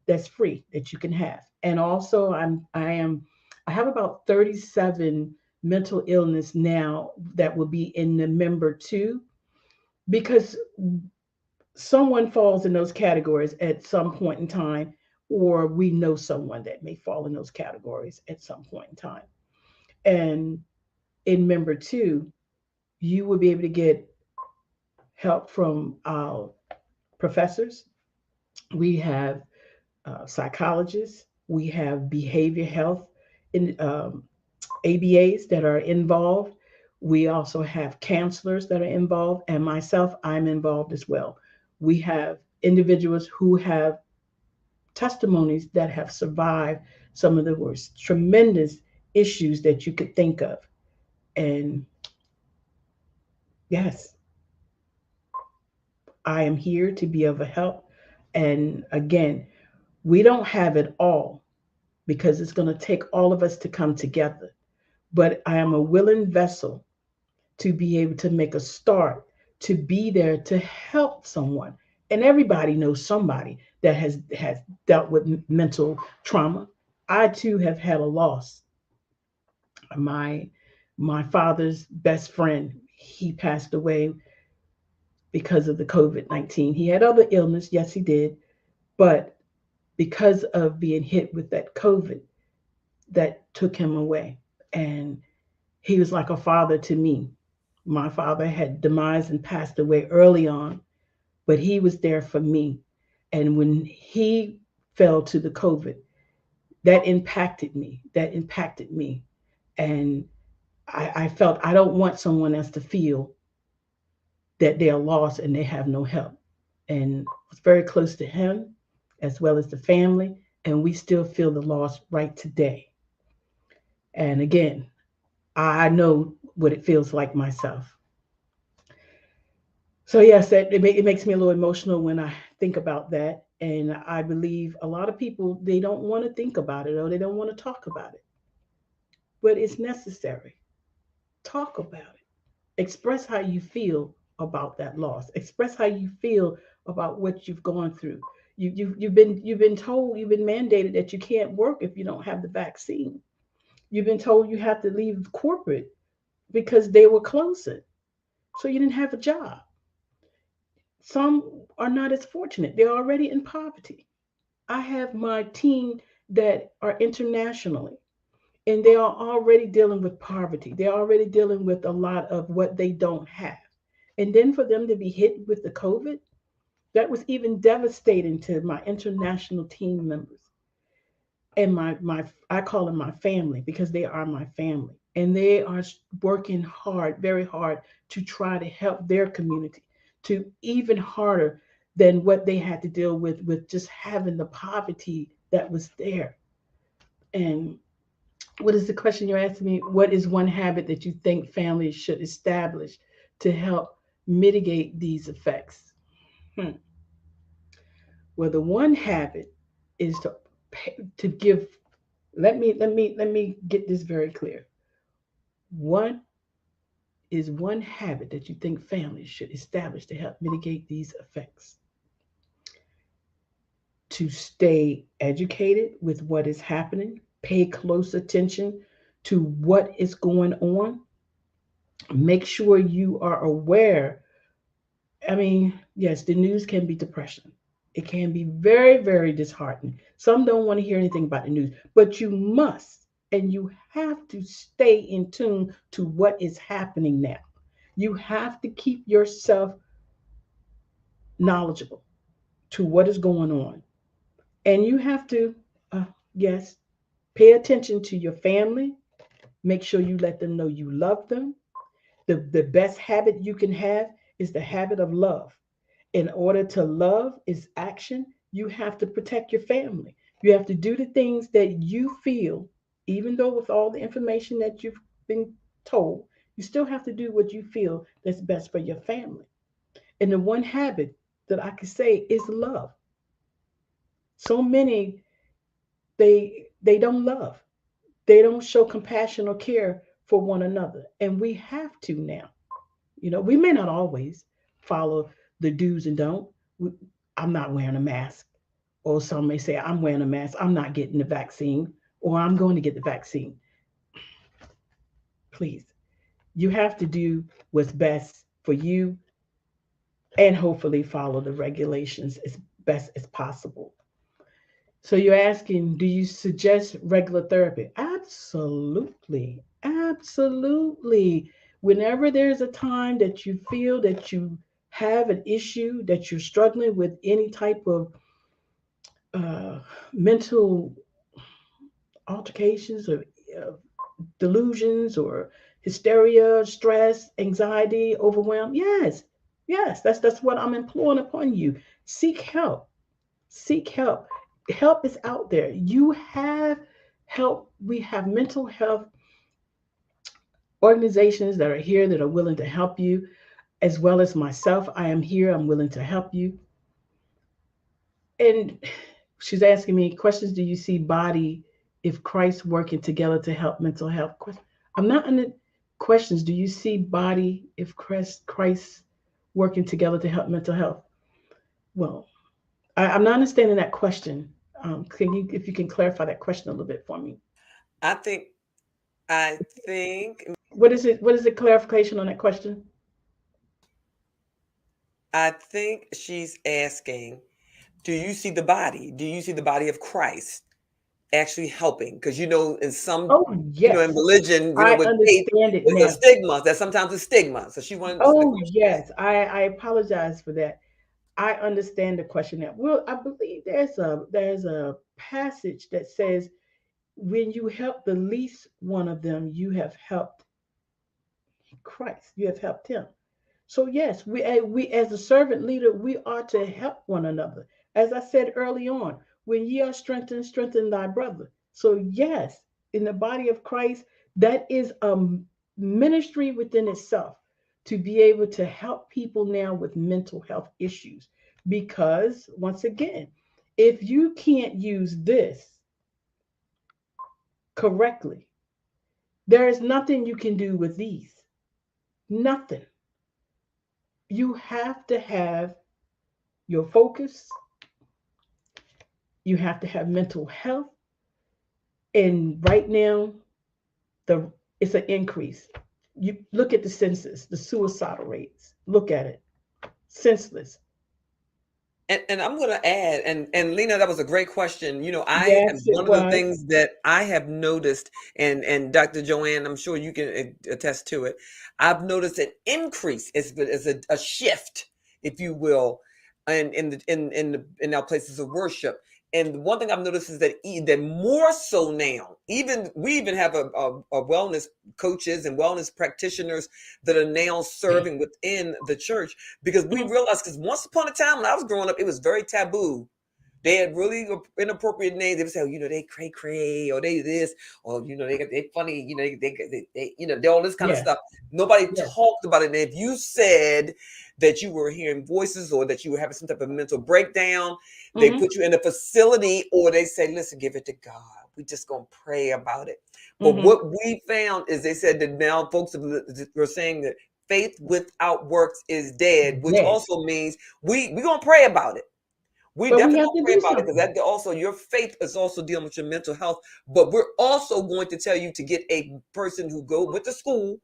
that's free that you can have. And also I have about 37 mental illness now that will be in the member too, because someone falls in those categories at some point in time, or we know someone that may fall in those categories at some point in time. And in member two, you will be able to get help from our professors. We have psychologists, we have behavior health in ABAs that are involved. We also have counselors that are involved, and myself, I'm involved as well. We have individuals who have testimonies that have survived some of the worst tremendous issues that you could think of. And yes, I am here to be of a help. And again, we don't have it all because it's going to take all of us to come together. But I am a willing vessel to be able to make a start, to be there to help someone. And everybody knows somebody that has dealt with mental trauma. I too have had a loss. My my father's best friend, he passed away because of the COVID-19. He had other illness, yes he did, but because of being hit with that COVID, that took him away. And he was like a father to me. My father had demised and passed away early on, but he was there for me. And when he fell to the COVID, that impacted me. That impacted me. And I felt I don't want someone else to feel that they are lost and they have no help. And I was very close to him as well as the family, and we still feel the loss right today. And again, I know what it feels like myself. So yes, it makes me a little emotional when I think about that. And I believe a lot of people, they don't want to think about it or they don't want to talk about it, but it's necessary. Talk about it. Express how you feel about that loss. Express how you feel about what you've gone through. You've been told, you've been mandated that you can't work if you don't have the vaccine. You've been told you have to leave corporate because they were closing, so you didn't have a job. Some are not as fortunate. They're already in poverty. I have my team that are internationally, and they are already dealing with poverty. They're already dealing with a lot of what they don't have. And then for them to be hit with the COVID, that was even devastating to my international team members and my I call them my family because they are my family. And they are working hard, very hard to try to help their community to even harder than what they had to deal with just having the poverty that was there. And what is the question you're asking me? What is one habit that you think families should establish to help mitigate these effects? Hmm. Well, the one habit is to give. Let me get this very clear. One is one habit that you think families should establish to help mitigate these effects. To stay educated with what is happening, pay close attention to what is going on, make sure you are aware. I mean, yes, the news can be depression. It can be very, very disheartening. Some don't want to hear anything about the news, but you must and you have to stay in tune to what is happening now. You have to keep yourself knowledgeable to what is going on. And you have to, uh, yes, pay attention to your family. Make sure you let them know you love them. The best habit you can have is the habit of love. In order to love is action, you have to protect your family. You have to do the things that you feel, even though with all the information that you've been told, you still have to do what you feel that's best for your family. And the one habit that I could say is love. So many they don't love. They don't show compassion or care for one another. And we have to now. We may not always follow the do's and don't. We, I'm not wearing a mask. Or some may say, I'm wearing a mask. I'm not getting the vaccine. Or I'm going to get the vaccine. Please. You have to do what's best for you and hopefully follow the regulations as best as possible. So you're asking, do you suggest regular therapy? Absolutely. Absolutely. Whenever there's a time that you feel that you have an issue, that you're struggling with any type of uh, mental altercations or uh, delusions or hysteria, stress, anxiety, overwhelm, yes, yes, that's what I'm imploring upon you. Seek help. Seek help. Help is out there. You have help. We have mental health organizations that are here that are willing to help you, as well as myself. I am here. I'm willing to help you. And she's asking me questions. Do you see body if Christ working together to help mental health? I'm not in the questions. Do you see body if Christ working together to help mental health? Well, I'm not understanding that question. Can you, if you can clarify that question a little bit for me? I think, I think, What is it? What is the clarification on that question? I think she's asking, do you see the body? Do you see the body of Christ actually helping? Because in some, Oh in yes, religion, I with faith, understand it there's a now. stigma. That sometimes a stigma. So she wanted the Oh question is, yes, I apologize for that. I understand the question now. Well, I believe there's a passage that says when you help the least one of them, you have helped Christ. You have helped him. So yes, we as a servant leader, we are to help one another. As I said early on, when ye are strengthened, strengthen thy brother. So yes, in the body of Christ, that is a ministry within itself to be able to help people now with mental health issues. Because once again, if you can't use this correctly, there is nothing you can do with these. Nothing. You have to have your focus, you have to have mental health. And right now, the it's an increase. You look at the census, the suicidal rates. Look at it. Senseless. And I'm going to add, and Lena, that was a great question. I am Yes, it one of the was. things that I have noticed, and Dr. Joanne, I'm sure you can attest to it. I've noticed an increase. It's a shift, if you will, in our places of worship. And one thing I've noticed is that more so now, even we even have a wellness coaches and wellness practitioners that are now serving within the church, because we Mhm. realized, because once upon a time when I was growing up, it was very taboo. They had really inappropriate names. They would say, they cray cray, or they this, or they funny, they all this kind of Yes, stuff. Nobody yes. talked about it. And if you said that you were hearing voices or that you were having some type of mental breakdown, they Hmm. put you in a facility, or they say, listen, give it to God. We just gonna pray about it. But Hmm. what we found is they said that now folks were saying that faith without works is dead, which Dead. also means we gonna pray about it. We But we definitely have gonna to pray do about it, because something. that also, your faith is also dealing with your mental health. But we're also going to tell you to get a person who went to school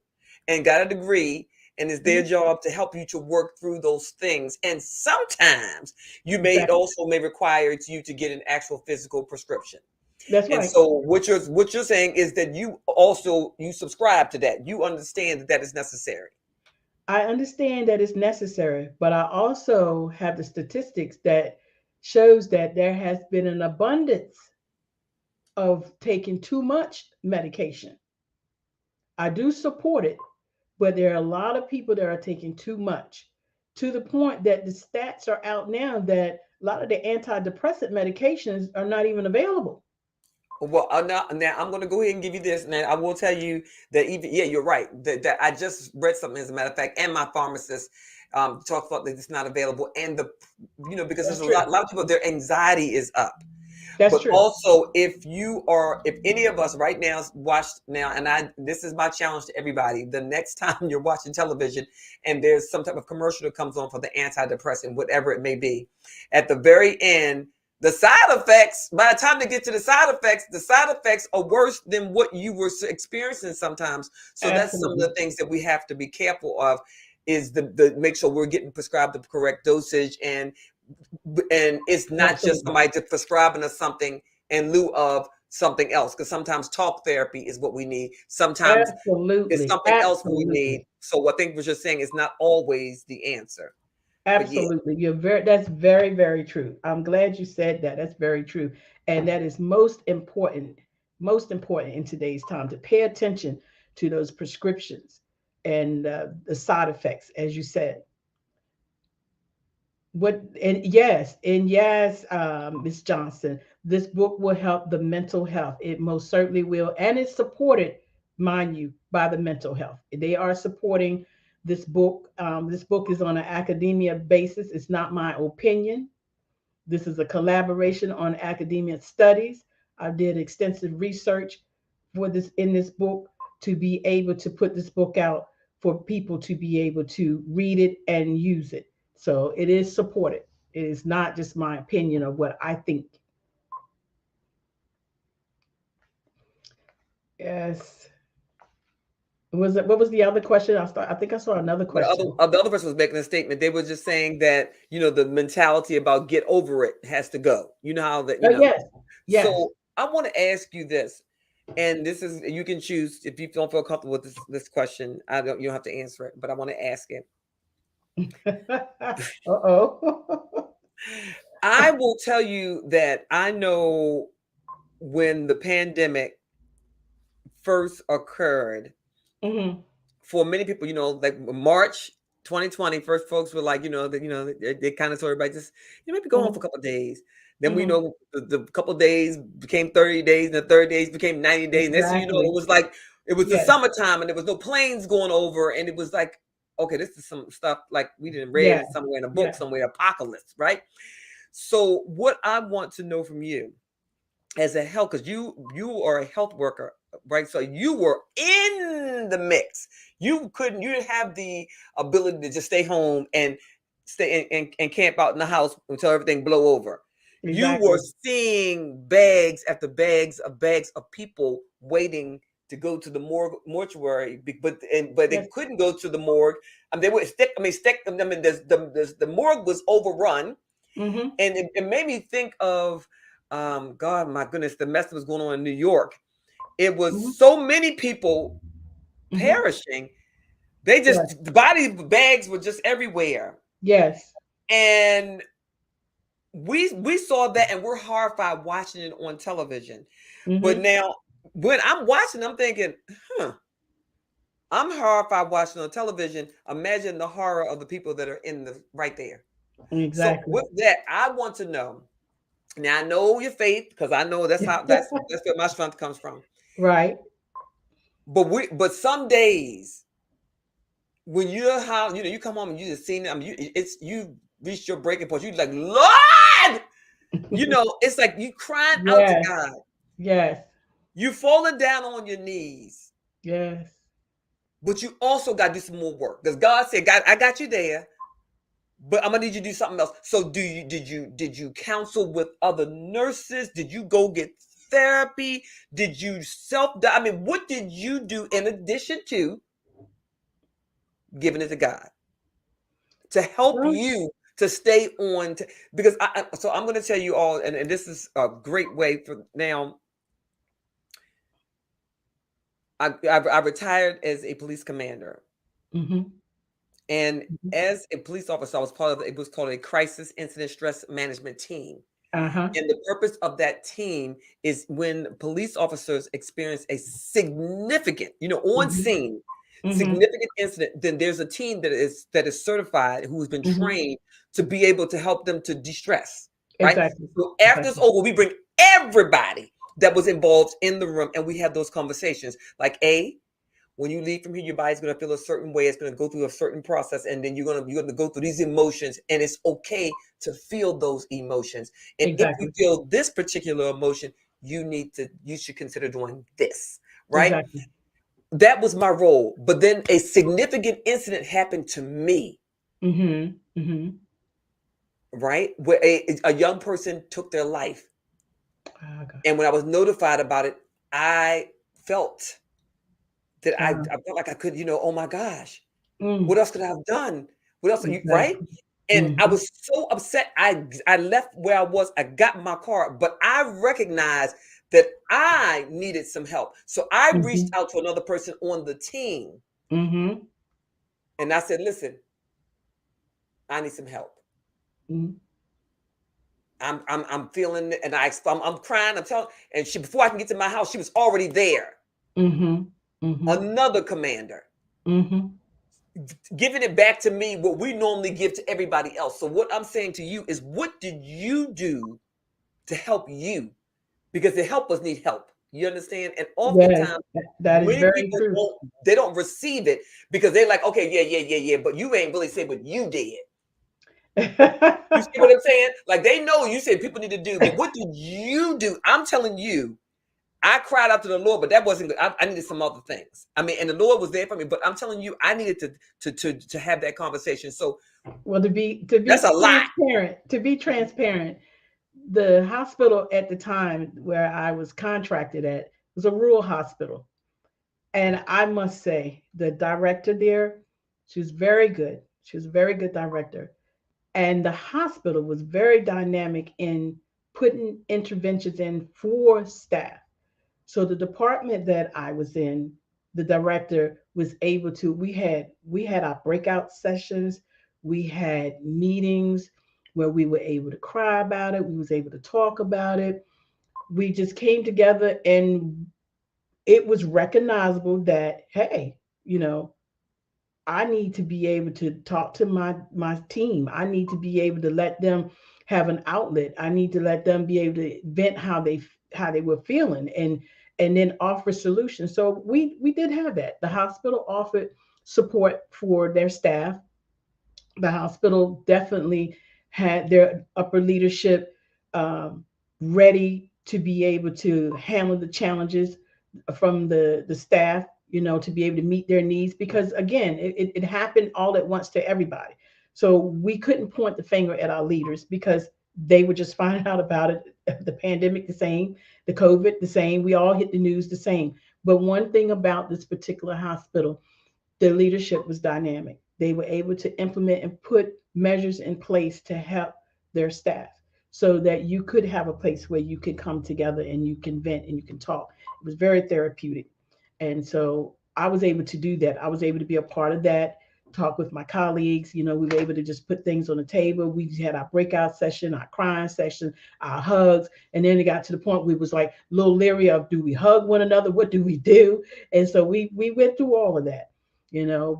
and got a degree, and it's their Mhm. job to help you to work through those things. And sometimes Exactly. may require you to get an actual physical prescription. That's And right. so what you're saying is that you subscribe to that. You understand that that is necessary. I understand that it's necessary, but I also have the statistics that shows that there has been an abundance of taking too much medication. I do support it, but there are a lot of people that are taking too much, to the point that the stats are out now that a lot of the antidepressant medications are not even available. Well, now I'm going to go ahead and give you this. Now, I will tell you that even, yeah, you're right. That I just read something, as a matter of fact, and my pharmacist talked about that it's not available. And because there's That's a true. lot of people, their anxiety is up. That's But true. also, if any of us right now watch now, and this is my challenge to everybody: the next time you're watching television and there's some type of commercial that comes on for the antidepressant, whatever it may be, at the very end, the side effects, by the time they get to the side effects are worse than what you were experiencing sometimes. So that's some of Absolutely. the things that we have to be careful of, is the make sure we're getting prescribed the correct dosage, and it's not just Absolutely. somebody to prescribing us something in lieu of something else, because sometimes talk therapy is what we need, sometimes it's Absolutely. something else we need. Absolutely. So I think what you're saying is not always the answer. But yeah. Absolutely. That's very, very true. I'm glad you said that. That's very true. And that is most important in today's time, to pay attention to those prescriptions and the side effects, as you said. What and yes, Miss Johnson, this book will help the mental health. It most certainly will, and it's supported, mind you, by the mental health. They are supporting this book. This book is on an academia basis. It's not my opinion. This is a collaboration on academia studies. I did extensive research for this in this book to be able to put this book out for people to be able to read it and use it. So it is supported. It is not just my opinion of what I think. Yes. What was the other question? I think I saw another question. The other person was making a statement. They were just saying that, the mentality about get over it has to go. You know how that, Yes. Yes. So I want to ask you this, and this is, you can choose if you don't feel comfortable with this question. You don't have to answer it, but I want to ask it. Uh-oh. I will tell you that I know when the pandemic first occurred, Hmm. for many people, like March, 2020, first folks were like, they kind of told everybody just, maybe go home for a Mhm. couple of days. Then we Mhm. know the couple of days became 30 days, and the 30 days became 90 days. And that's, it Exactly. was like, it was the Yes. summertime and there was no planes going over. And it was like, okay, this is some stuff like we didn't read Yeah. it somewhere in a book, Yeah. somewhere, apocalypse, right? So what I want to know from you as a health, because you are a health worker, right? So you were in the mix. You didn't have the ability to just stay home and stay and camp out in the house until everything blow over. You were Exactly. seeing bags after bags of people waiting to go to the mortuary, but they Yes. couldn't go to the morgue. They were stick them. I mean, the morgue was overrun, Mhm. and it made me think of, God, my goodness, the mess that was going on in New York. It was Mhm. so many people Mhm. perishing. They Yes. just, the body bags were just everywhere. Yes. And we saw that and we're horrified watching it on television. But Mhm. now when I'm watching, I'm thinking, huh, I'm horrified watching on television. Imagine the horror of the people that are in the right there. So Exactly. with that, I want to know. Now I know your faith because I know that's where my strength comes from. Right. But some days when you're how you come home and you just seen it, I mean you reached your breaking point. You like, Lord, it's like you crying out to Yes. God. Yes. You falling down on your knees, Yes. but you also got to do some more work because God said, God, I got you there, but I'm gonna need you to do something else. So did you counsel with other nurses? Did you go get therapy? Did you I mean, what did you do in addition to giving it to God to help Well, you to stay on? Because so I'm gonna tell you all, and this is a great way for now. I retired as a police commander, mhm. and Mhm. as a police officer, I was part of it was called a crisis incident stress management team. Uh-huh. And the purpose of that team is when police officers experience a significant, on Mhm. scene, Mhm. significant incident, then there's a team that is certified who's been Mhm. trained to be able to help them to de-stress, right? Exactly. So after it's Exactly. over, we bring everybody that was involved in the room and we have those conversations. Like, when you leave from here, your body's going to feel a certain way. It's going to go through a certain process, and then you're going to go through these emotions, and it's okay to feel those emotions. And if you Exactly. feel this particular emotion, you should consider doing this, right? Exactly. That was my role. But then a significant incident happened to me, Mhm. Mhm. right, where a young person took their life, Oh God. and when I was notified about it, I felt that I Uh, felt like I could, oh my gosh, mm. what else could I have done? What else? Right? Exactly. And I Mhm. was so upset. I left where I was. I got in my car, but I recognized that I needed some help. So I reached Mhm. out to another person on the team, Mhm. and I said, "Listen, I need some help. Mhm. I'm feeling it, and I'm crying. I'm telling, and she before I can get to my house, she was already there. Mhm. Mhm. Another commander Mhm. giving it back to me what we normally give to everybody else. So what I'm saying to you is, what did you do to help you? Because the helpers need help. You understand? And Yes, oftentimes, that is many very people true. don't receive it because they're like, okay, yeah, yeah, yeah, yeah, but you ain't really say what you did. You see what I'm saying? Like they know you said people need to do, but what did you do? I'm telling you, I cried out to the Lord, but that wasn't good. I needed some other things. I mean, and the Lord was there for me, but I'm telling you, I needed to have that conversation. So Well, that's a lot. to be transparent, the hospital at the time where I was contracted at was a rural hospital. And I must say, the director there, she was very good. She was a very good director. And the hospital was very dynamic in putting interventions in for staff. So the department that I was in, the director was able to, we had our breakout sessions, we had meetings where we were able to cry about it, we was able to talk about it. We just came together and it was recognizable that, hey, you know, I need to be able to talk to my team. I need to be able to let them have an outlet. I need to let them be able to vent how they were feeling, and then offer solutions. So we did have that. The hospital offered support for their staff. The hospital definitely had their upper leadership um, ready to be able to handle the challenges from the staff, to be able to meet their needs, because again, it happened all at once to everybody. So we couldn't point the finger at our leaders because they were just finding out about it. The pandemic the same, the COVID the same, we all hit the news the same. But one thing about this particular hospital, the leadership was dynamic. They were able to implement and put measures in place to help their staff so that you could have a place where you could come together and you can vent and you can talk. It was very therapeutic. And so I was able to do that. I was able to be a part of that, talk with my colleagues. We were able to just put things on the table. We had our breakout session, our crying session, our hugs. And then it got to the point where it was like a little leery of, do we hug one another? What do we do? And so we went through all of that,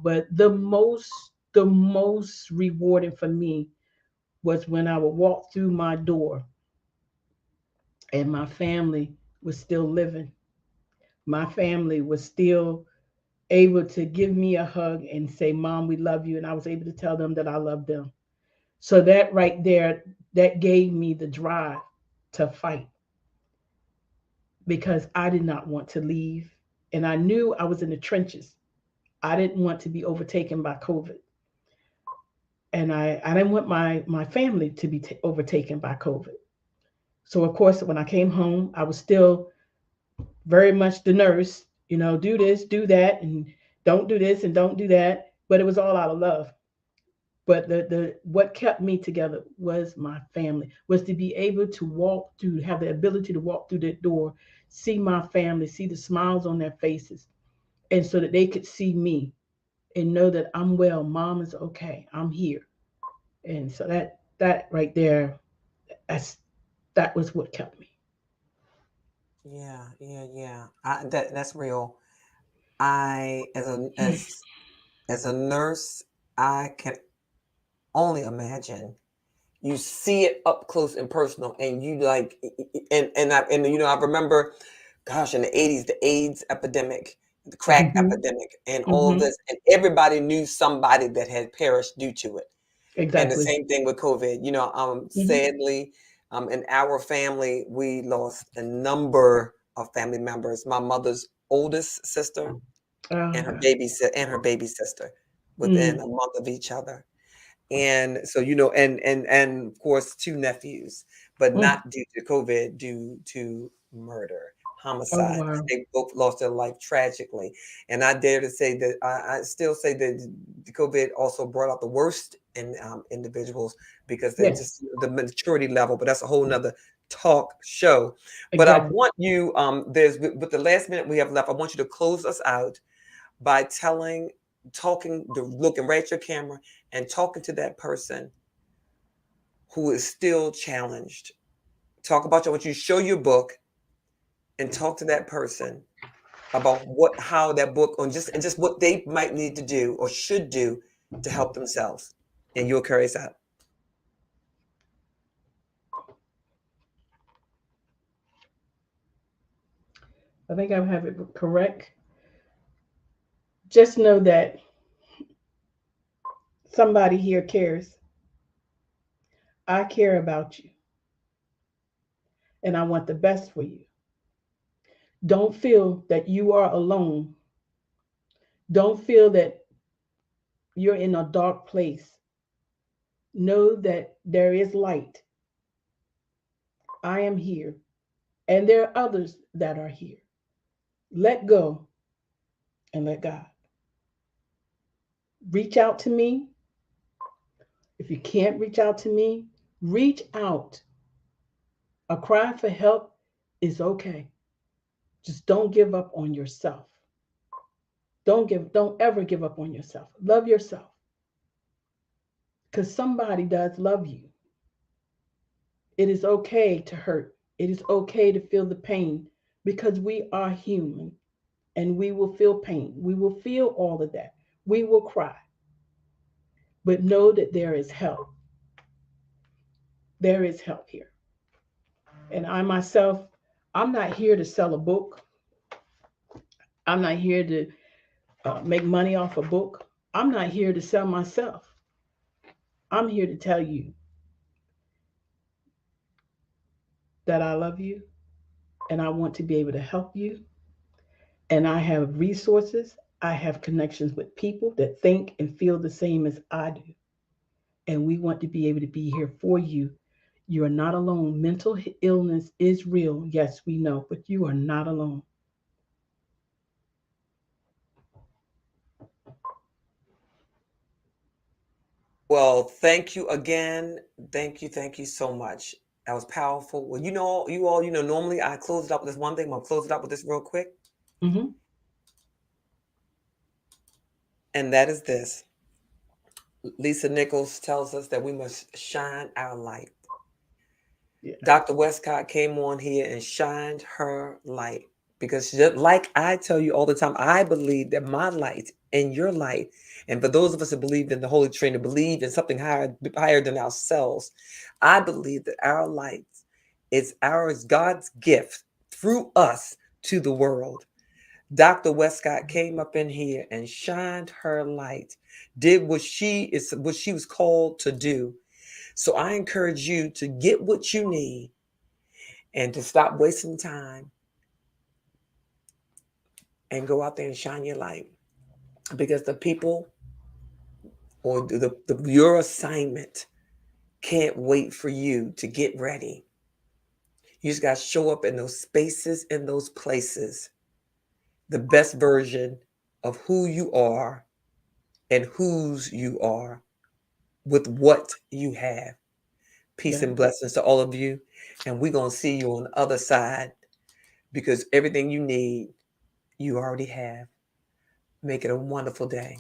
but the most rewarding for me was when I would walk through my door and my family was still living. My family was still able to give me a hug and say, Mom, we love you. And I was able to tell them that I love them. So that right there, that gave me the drive to fight, because I did not want to leave. And I knew I was in the trenches. I didn't want to be overtaken by COVID. And I didn't want my family to be overtaken by COVID. So of course, when I came home, I was still very much the nurse, do this, do that, and don't do this and don't do that. But it was all out of love. But the what kept me together was my family, was to be able to walk through, have the ability to walk through that door, see my family, see the smiles on their faces, and so that they could see me and know that I'm well, mom is okay, I'm here. And so that right there, that's that was what kept me. Yeah, yeah, yeah. That's real. I as a nurse, I can only imagine. You see it up close and personal, and you like, I remember, gosh, in the '80s, the AIDS epidemic, the crack Hmm. epidemic, and all Hmm. this, and everybody knew somebody that had perished due to it. And the Exactly. same thing with COVID. Hmm. Sadly, in our family, we lost a number of family members. My mother's oldest sister Oh and her God. baby sister within Mm. a month of each other. And so, and of course, two nephews, but Mm. not due to COVID, due to murder, Oh homicide. wow. They both lost their life tragically. And I dare to say that I still say that the COVID also brought out the worst in individuals, because they Yes. just the maturity level. But that's a whole nother talk show. But I Exactly. want you, with the last minute we have left, I want you to close us out by looking right at your camera and talking to that person who is still challenged. Talk about what you show your book, and talk to that person about how that book, and just what they might need to do or should do to help themselves. And you'll carry us out. I think I have it correct. Just know that somebody here cares. I care about you and I want the best for you. Don't feel that you are alone. Don't feel that you're in a dark place. Know that there is light. I am here, and there are others that are here. Let go and let God. Reach out to me. If you can't reach out to me, reach out. A cry for help is okay. Just don't give up on yourself. Don't ever give up on yourself. Love yourself, because somebody does love you. It is okay to hurt. It is okay to feel the pain, because we are human and we will feel pain. We will feel all of that. We will cry. But know that there is help. There is help here. And I myself, I'm not here to sell a book. I'm not here to make money off a book. I'm not here to sell myself. I'm here to tell you that I love you and I want to be able to help you. And I have resources. I have connections with people that think and feel the same as I do. And we want to be able to be here for you. You are not alone. Mental illness is real. Yes, we know, but you are not alone. Well, thank you again. Thank you so much. That was powerful. Well, you all, normally I close it up with this one thing. I'm gonna close it up with this real quick. Mm-hmm. And that is this. Lisa Nichols tells us that we must shine our light. Yeah. Dr. Wescott came on here and shined her light because just like I tell you all the time, I believe that my light and your light, and for those of us that believe in the Holy Trinity, believe in something higher than ourselves, I believe that our light is God's gift through us to the world. Dr. Wescott came up in here and shined her light, did what she was called to do. So I encourage you to get what you need and to stop wasting time and go out there and shine your light, because the people or your assignment can't wait for you to get ready. You just got to show up in those spaces, in those places, the best version of who you are and whose you are with what you have. Peace Yeah. and blessings to all of you. And we're going to see you on the other side, because everything you need, you already have. Make it a wonderful day.